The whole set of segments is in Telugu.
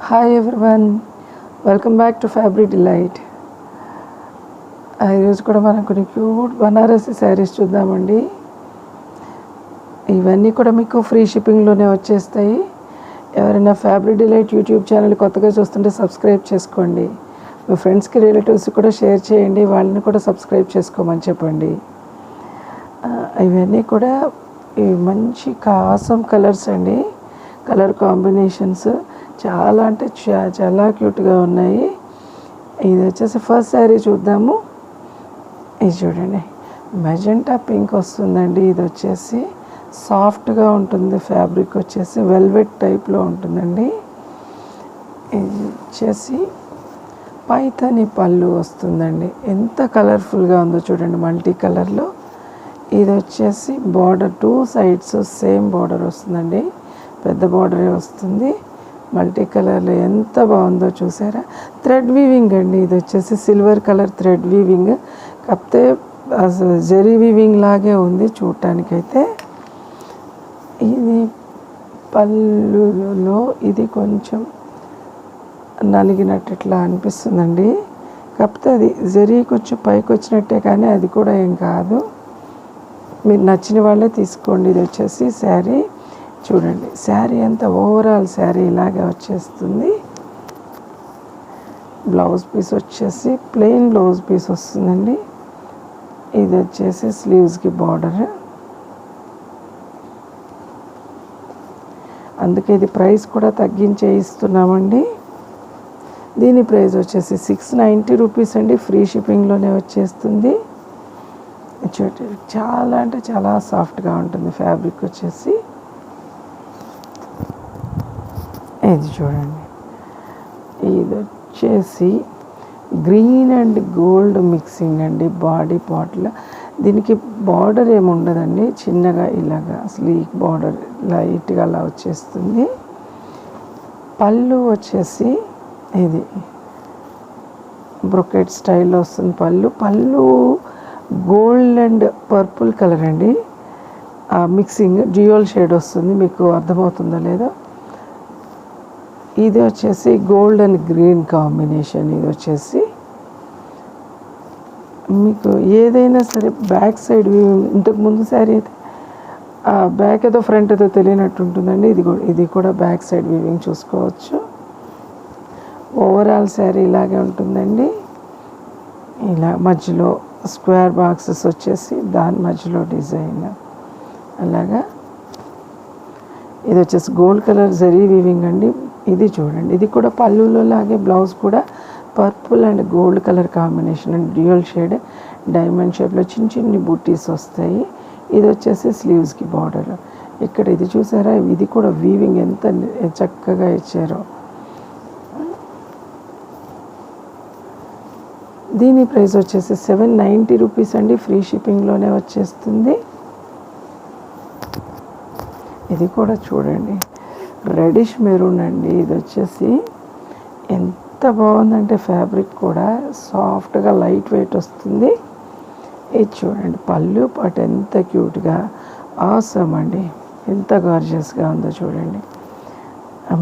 Hi everyone, welcome back to fabric delight. ఈరోజు కూడా మనం కొన్ని క్యూట్ బనారసి శారీస్ చూద్దామండి. ఇవన్నీ కూడా మీకు ఫ్రీ షిప్పింగ్లోనే వచ్చేస్తాయి. ఎవరైనా ఫ్యాబ్రిక్ డిలైట్ యూట్యూబ్ ఛానల్ కొత్తగా చూస్తుంటే సబ్స్క్రైబ్ చేసుకోండి. మీ ఫ్రెండ్స్కి రిలేటివ్స్కి కూడా షేర్ చేయండి, వాళ్ళని కూడా సబ్స్క్రైబ్ చేసుకోమని చెప్పండి. ఇవన్నీ కూడా మంచి కాసం కలర్స్ అండి. కలర్ కాంబినేషన్స్ చాలా అంటే చాలా క్యూట్గా ఉన్నాయి. ఇది వచ్చేసి ఫస్ట్ శారీ చూద్దాము. ఇది చూడండి, మెజెంటా పింక్ వస్తుందండి. ఇది వచ్చేసి సాఫ్ట్గా ఉంటుంది, ఫ్యాబ్రిక్ వచ్చేసి వెల్వెట్ టైప్లో ఉంటుందండి. ఇది వచ్చేసి పైథాని పళ్ళు వస్తుందండి. ఎంత కలర్ఫుల్గా ఉందో చూడండి, మల్టీ కలర్లో. ఇది వచ్చేసి బార్డర్ 2 సైడ్స్ సేమ్ బార్డర్ వస్తుందండి, పెద్ద బార్డరే వస్తుంది. మల్టీ కలర్లో ఎంత బాగుందో చూసారా. థ్రెడ్ వీవింగ్ అండి. ఇది వచ్చేసి సిల్వర్ కలర్ థ్రెడ్ వీవింగ్, కాకపోతే జరీ వీవింగ్ లాగే ఉంది చూడటానికైతే. ఇది పళ్ళులో ఇది కొంచెం నలిగినట్టు ఇట్లా అనిపిస్తుందండి, కాకపోతే అది జరీ కొంచెం పైకి వచ్చినట్టే, కానీ అది కూడా ఏం కాదు. మీరు నచ్చిన వాళ్ళే తీసుకోండి. ఇది వచ్చేసి శారీ చూడండి, శారీ అంతా ఓవరాల్ శారీ ఇలాగే వచ్చేస్తుంది. బ్లౌజ్ పీస్ వచ్చేసి ప్లెయిన్ బ్లౌజ్ పీస్ వస్తుందండి. ఇది వచ్చేసి స్లీవ్స్కి బార్డర్. అందుకే ఇది ప్రైస్ కూడా తగ్గించే ఇస్తున్నామండి. దీని ప్రైస్ వచ్చేసి 690 రూపీస్ అండి, ఫ్రీ షిప్పింగ్లోనే వచ్చేస్తుంది. చాలా అంటే చాలా సాఫ్ట్గా ఉంటుంది ఫ్యాబ్రిక్ వచ్చేసి. ఇది చూడండి, ఇది వచ్చేసి గ్రీన్ అండ్ గోల్డ్ మిక్సింగ్ అండి. బాడీ పార్ట్లో దీనికి బార్డర్ ఏమి ఉండదండి, చిన్నగా ఇలాగా స్లీక్ బార్డర్ లైట్గా అలా వచ్చేస్తుంది. పళ్ళు వచ్చేసి ఇది బ్రొకెట్ స్టైల్లో వస్తుంది. పళ్ళు గోల్డ్ అండ్ పర్పుల్ కలర్ అండి, మిక్సింగ్ డ్యూయల్ షేడ్ వస్తుంది. మీకు అర్థమవుతుందో లేదో. ఇది వచ్చేసి గోల్డ్ అండ్ గ్రీన్ కాంబినేషన్. ఇది వచ్చేసి మీకు ఏదైనా సరే బ్యాక్ సైడ్ ఇంతకు ముందు శారీ అయితే బ్యాక్ ఏదో ఫ్రంట్ ఏదో తెలియనట్టు ఉంటుందండి. ఇది కూడా బ్యాక్ సైడ్ వీవింగ్ చూసుకోవచ్చు. ఓవరాల్ శారీ ఇలాగే ఉంటుందండి. ఇలా మధ్యలో స్క్వేర్ బాక్సెస్ వచ్చేసి దాని మధ్యలో డిజైన్ అలాగా. ఇది వచ్చేసి గోల్డ్ కలర్ జరీ వీవింగ్ అండి. ఇది చూడండి, ఇది కూడా పళ్ళులో లాగే బ్లౌజ్ కూడా purple and gold colour combination and dual shade diamond షేప్లో చిన్న చిన్ని బూటీస్ వస్తాయి. ఇది వచ్చేసి స్లీవ్స్కి బార్డర్. ఇక్కడ ఇది చూసారా, ఇది కూడా వీవింగ్ ఎంత చక్కగా ఇచ్చారో. దీని ప్రైస్ వచ్చేసి 790 రూపీస్ అండి, ఫ్రీ షిప్పింగ్లోనే వచ్చేస్తుంది. ఇది కూడా చూడండి, రెడిష్ మెరూన్ అండి. ఇది వచ్చేసి ఎంత బాగుందంటే ఫ్యాబ్రిక్ కూడా సాఫ్ట్గా లైట్ వెయిట్ వస్తుంది. ఇది చూడండి, పళ్ళు పాటు ఎంత క్యూట్గా ఆసమ్ అండి, ఎంత గార్జియస్గా ఉందో చూడండి.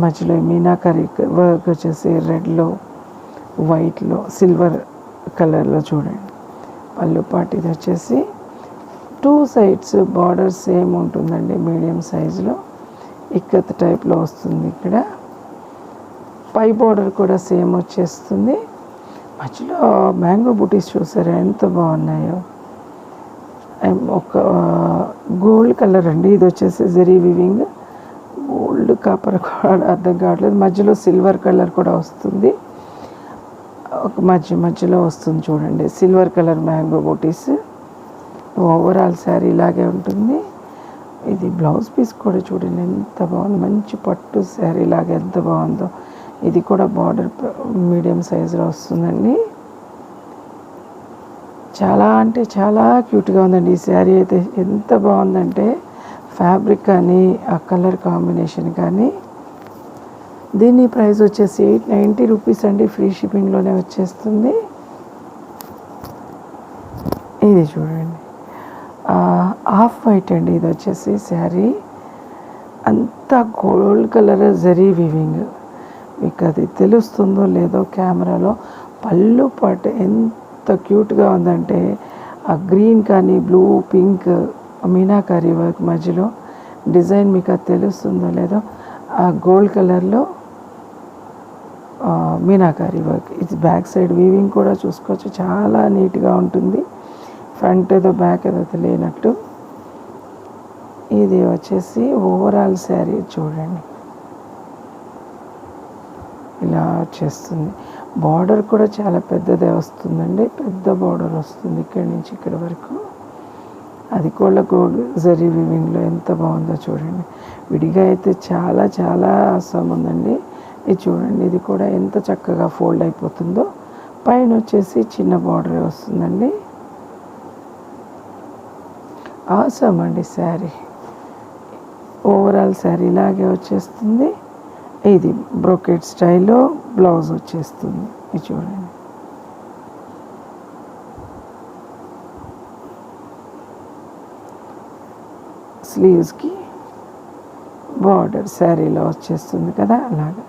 మధ్యలో మీనాకరీ వర్క్ వచ్చేసి రెడ్లో వైట్లో సిల్వర్ కలర్లో చూడండి. పళ్ళు పాటు ఇది వచ్చేసి 2 సైడ్స్ బార్డర్ సేమ్ ఉంటుందండి, మీడియం సైజులో ఇక్కత్ టైప్లో వస్తుంది. ఇక్కడ పై బార్డర్ కూడా సేమ్ వచ్చేస్తుంది. మధ్యలో మ్యాంగో బూటీస్ చూసారా ఎంత బాగున్నాయో. ఒక గోల్డ్ కలర్ అండి. ఇది వచ్చేసి జరీ వివింగ్, గోల్డ్ కాపర్ కూడా అర్థం కావట్లేదు. మధ్యలో సిల్వర్ కలర్ కూడా వస్తుంది, ఒక మధ్యలో వస్తుంది చూడండి, సిల్వర్ కలర్ మ్యాంగో బూటీస్. ఓవరాల్ శారీ ఇలాగే ఉంటుంది. ఇది బ్లౌజ్ పీస్ కూడా చూడండి ఎంత బాగుంది, మంచి పట్టు శారీ లాగా ఎంత బాగుందో. ఇది కూడా బార్డర్ మీడియం సైజులో వస్తుందండి. చాలా అంటే చాలా క్యూట్గా ఉందండి ఈ శారీ అయితే. ఎంత బాగుందంటే ఫ్యాబ్రిక్ కానీ ఆ కలర్ కాంబినేషన్ కానీ. దీని ప్రైస్ వచ్చేసి 890 రూపీస్ అండి, ఫ్రీ షిప్పింగ్లోనే వచ్చేస్తుంది. ఇది చూడండి, ఆఫ్ వైట్ అండి. ఇది వచ్చేసి శారీ అంతా గోల్డ్ కలర్ జరీ వీవింగ్, మీకు అది తెలుస్తుందో లేదో కెమెరాలో. పళ్ళు పాటు ఎంత క్యూట్గా ఉందంటే ఆ గ్రీన్ కానీ బ్లూ పింక్ మీనాకారి వర్క్ మధ్యలో డిజైన్ మీకు అది తెలుస్తుందో లేదో. ఆ గోల్డ్ కలర్లో మీనాకారి వర్క్. ఇది బ్యాక్ సైడ్ వీవింగ్ కూడా చూసుకోవచ్చు, చాలా నీట్గా ఉంటుంది. ఫ్రంట్ ఏదో బ్యాక్ ఏదో తెలియనట్టు. ఇది వచ్చేసి ఓవరాల్ శారీ చూడండి, ఇలా వచ్చేస్తుంది. బార్డర్ కూడా చాలా పెద్దదే వస్తుందండి, పెద్ద బార్డర్ వస్తుంది ఇక్కడి నుంచి ఇక్కడ వరకు. అది కూడా గోల్డ్ జరీ వీవింగ్లో ఎంత బాగుందో చూడండి. విడిగా అయితే చాలా చాలా అవసరం ఉందండి. ఇది చూడండి, ఇది కూడా ఎంత చక్కగా ఫోల్డ్ అయిపోతుందో. పైన వచ్చేసి చిన్న బార్డర్ వస్తుందండి. అవసరం అండి శారీ. ఓవరాల్ శారీ ఇలాగే వచ్చేస్తుంది. ఇది బ్రోకెట్ స్టైల్లో బ్లౌజ్ వచ్చేస్తుంది. ఇది చూడండి, స్లీవ్స్కి బార్డర్ శారీలో వచ్చేస్తుంది కదా, అలాగా.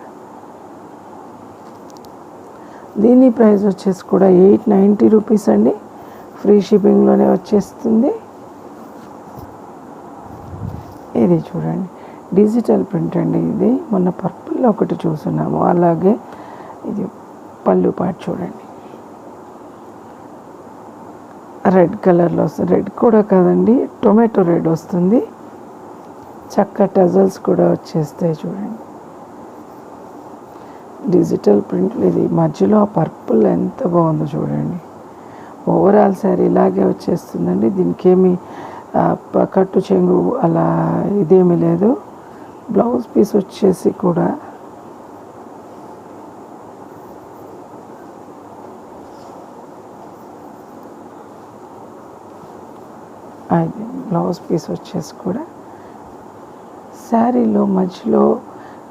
దీని ప్రైస్ వచ్చేసి కూడా 890 రూపీస్ అండి, ఫ్రీ షిప్పింగ్లోనే వచ్చేస్తుంది. ఇది చూడండి, డిజిటల్ ప్రింట్ అండి. ఇది మొన్న పర్పుల్లో ఒకటి చూస్తున్నాము, అలాగే ఇది పళ్ళు పాటు చూడండి, రెడ్ కలర్లో వస్తుంది. రెడ్ కూడా కాదండి, టొమాటో రెడ్ వస్తుంది. చక్క టజల్స్ కూడా వచ్చేస్తాయి చూడండి. Digital print. ఇది మధ్యలో ఆ పర్పుల్ ఎంత బాగుందో చూడండి. ఓవరాల్ శారీ ఇలాగే వచ్చేస్తుందండి. దీనికి ఏమి కట్టు చెంగు అలా ఇదేమీ లేదు. బ్లౌజ్ పీస్ వచ్చేసి కూడా అది బ్లౌజ్ పీస్ వచ్చేసి కూడా శారీలో మధ్యలో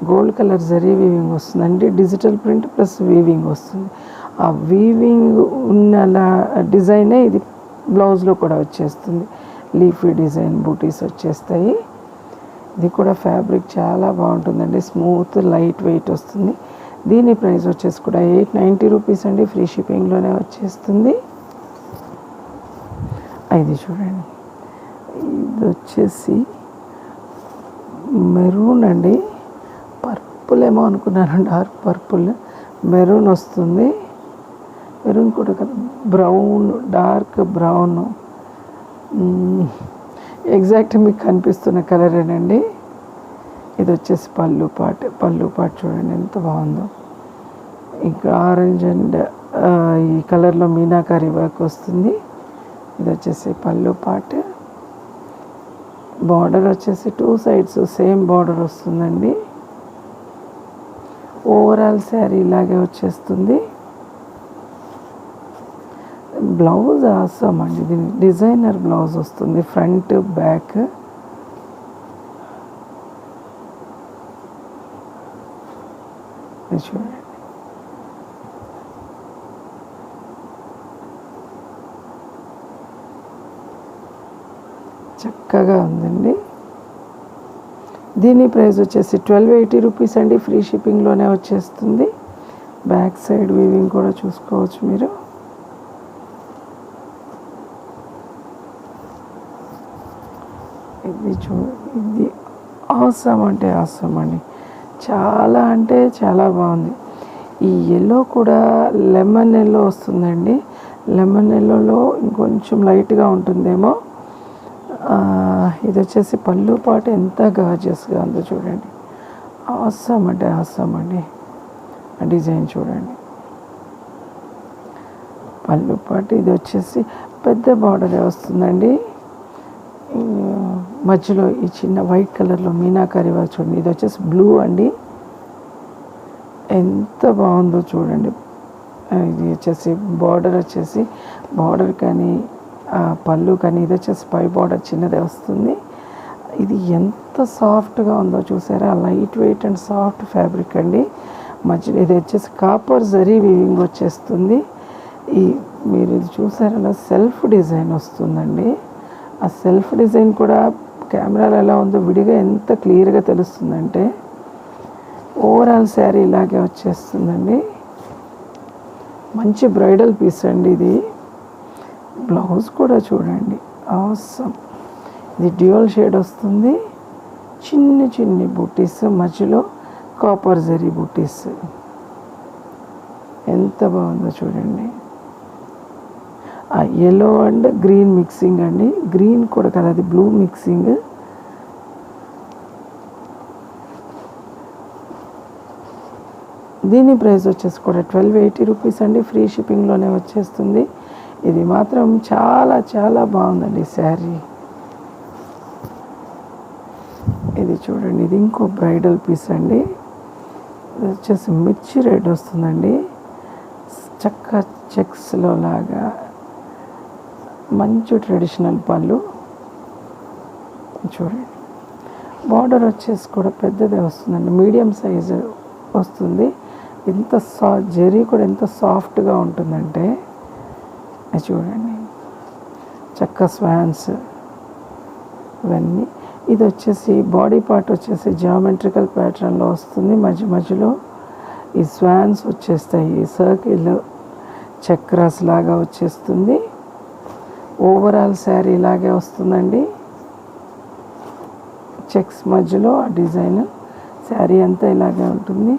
గోల్డ్ కలర్ జరీ వీవింగ్ వస్తుందండి. డిజిటల్ ప్రింట్ ప్లస్ వీవింగ్ వస్తుంది. ఆ వీవింగ్ ఉన్న డిజైనే ఇది బ్లౌజ్లో కూడా వచ్చేస్తుంది. లీఫీ డిజైన్ బూటీస్ వచ్చేస్తాయి. ఇది కూడా ఫ్యాబ్రిక్ చాలా బాగుంటుందండి, స్మూత్ లైట్ వెయిట్ వస్తుంది. దీని ప్రైస్ వచ్చేసి కూడా 890 రూపీస్ అండి, ఫ్రీ షిప్పింగ్లోనే వచ్చేస్తుంది. ఇది చూడండి, ఇది వచ్చేసి మెరూన్ అండి. పర్పుల్ ఏమో అనుకున్నాను, డార్క్ పర్పుల్. మెరూన్ వస్తుంది. మెరూన్ కూడా కదా, బ్రౌన్, డార్క్ బ్రౌన్, ఎగ్జాక్ట్ మీకు కనిపిస్తున్న కలరేనండి. ఇది వచ్చేసి పళ్ళు పాటు చూడండి ఎంత బాగుందో. ఇంకా ఆరెంజ్ అండ్ ఈ కలర్లో మీనాకారి వర్క్ వస్తుంది. ఇది వచ్చేసి పళ్ళు పాటు. బార్డర్ వచ్చేసి 2 సైడ్స్ సేమ్ బార్డర్ వస్తుందండి. ఓవరాల్ శారీ ఇలాగే వచ్చేస్తుంది. బ్లౌజ్ అవసరం అండి, దీనికి డిజైనర్ బ్లౌజ్ వస్తుంది, ఫ్రంట్ బ్యాక్. చూడండి, చక్కగా ఉందండి. దీని ప్రైస్ వచ్చేసి 1280 రూపీస్ అండి, ఫ్రీ షిప్పింగ్లోనే వచ్చేస్తుంది. బ్యాక్ సైడ్ వీవింగ్ కూడా చూసుకోవచ్చు మీరు. ఇది అవసరం అంటే అవసరం అండి, చాలా అంటే చాలా బాగుంది. ఈ ఎల్లో కూడా లెమన్ ఎల్లో వస్తుందండి. లెమన్ ఎల్లోలో ఇంకొంచెం లైట్గా ఉంటుందేమో. ఇది వచ్చేసి పళ్ళు పాటు ఎంత గార్జియస్గా ఉందో చూడండి. అవసరం అంటే అవసరం అండి. డిజైన్ చూడండి, పళ్ళు పాటు. ఇది వచ్చేసి పెద్ద బార్డరే వస్తుందండి. మధ్యలో ఈ చిన్న వైట్ కలర్లో మీనాకారి వర్క్ చూడండి. ఇది వచ్చేసి బ్లూ అండి, ఎంత బాగుందో చూడండి. ఇది వచ్చేసి బార్డర్ కానీ పళ్ళు కానీ, ఇది వచ్చేసి పై బార్డర్ చిన్నదే వస్తుంది. ఇది ఎంత సాఫ్ట్గా ఉందో చూసారా, light weight and soft fabric అండి. మధ్యలో ఇది వచ్చేసి కాపర్ జరీ వీవింగ్ వచ్చేస్తుంది. మీరు ఇది చూసారా, సెల్ఫ్ డిజైన్ వస్తుందండి. ఆ సెల్ఫ్ డిజైన్ కూడా కెమెరాలో ఎలా ఉందో విడిగా ఎంత క్లియర్గా తెలుస్తుందంటే, ఓవరాల్ శారీ ఇలాగే వచ్చేస్తుందండి. మంచి బ్రైడల్ పీస్ అండి ఇది. బ్లౌజ్ కూడా చూడండి, అవసరం. ఇది డ్యూయల్ షేడ్ వస్తుంది. చిన్ని చిన్ని బూటీస్, మధ్యలో కాపర్ జరీ బూటీస్. ఎంత బాగుందో చూడండి. ఎల్లో అండ్ గ్రీన్ మిక్సింగ్ అండి. గ్రీన్ కూడా కదా, అది బ్లూ మిక్సింగ్. దీని ప్రైస్ వచ్చేసి కూడా 1280 రూపీస్ అండి. ఫ్రీ షిప్పింగ్లోనే వచ్చేస్తుంది. ఇది మాత్రం చాలా చాలా బాగుందండి శారీ. ఇది చూడండి, ఇది ఇంకో బ్రైడల్ పీస్ అండి. ఇది వచ్చేసి మిర్చి రెడ్ వస్తుందండి. చక్క చెక్స్లో లాగా మంచి ట్రెడిషనల్ పళ్ళు చూడండి. బార్డర్ వచ్చేసి కూడా పెద్దదే వస్తుందండి, మీడియం సైజు వస్తుంది. ఎంత జరీ కూడా ఎంత సాఫ్ట్గా ఉంటుందంటే చూడండి. చక్క స్వాన్స్ ఇవన్నీ. ఇది వచ్చేసి బాడీ పార్ట్ వచ్చేసి జియోమెట్రికల్ ప్యాటర్న్లో వస్తుంది. మధ్య మధ్యలో ఈ స్వాన్స్ వచ్చేస్తాయి, సర్కిల్ చక్రాస్ లాగా వచ్చేస్తుంది. ఓవరాల్ శారీ ఇలాగే వస్తుందండి. చెక్స్ మధ్యలో ఆ డిజైన్. శారీ అంతా ఇలాగే ఉంటుంది.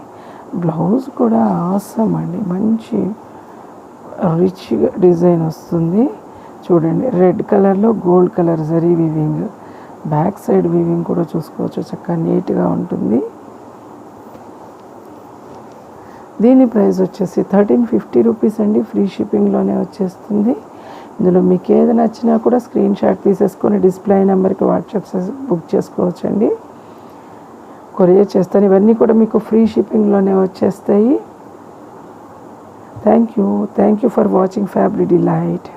బ్లౌజ్ కూడా ఆసమ్ అండి, మంచి రిచ్గా డిజైన్ వస్తుంది. చూడండి, రెడ్ కలర్లో gold colour zari weaving. Back side weaving కూడా చూసుకోవచ్చు, చక్కగా నీట్గా ఉంటుంది. దీని ప్రైస్ వచ్చేసి 1350 రూపీస్ అండి. ఫ్రీ షిప్పింగ్లోనే వచ్చేస్తుంది. ఇందులో మీకు ఏది నచ్చినా కూడా స్క్రీన్ షాట్ తీసేసుకొని డిస్ప్లే నెంబర్కి వాట్సాప్ బుక్ చేసుకోవచ్చండి. కొరియర్ చేస్తాను. ఇవన్నీ కూడా మీకు ఫ్రీ షిప్పింగ్లోనే వచ్చేస్తాయి. Thank you for watching fabric delight.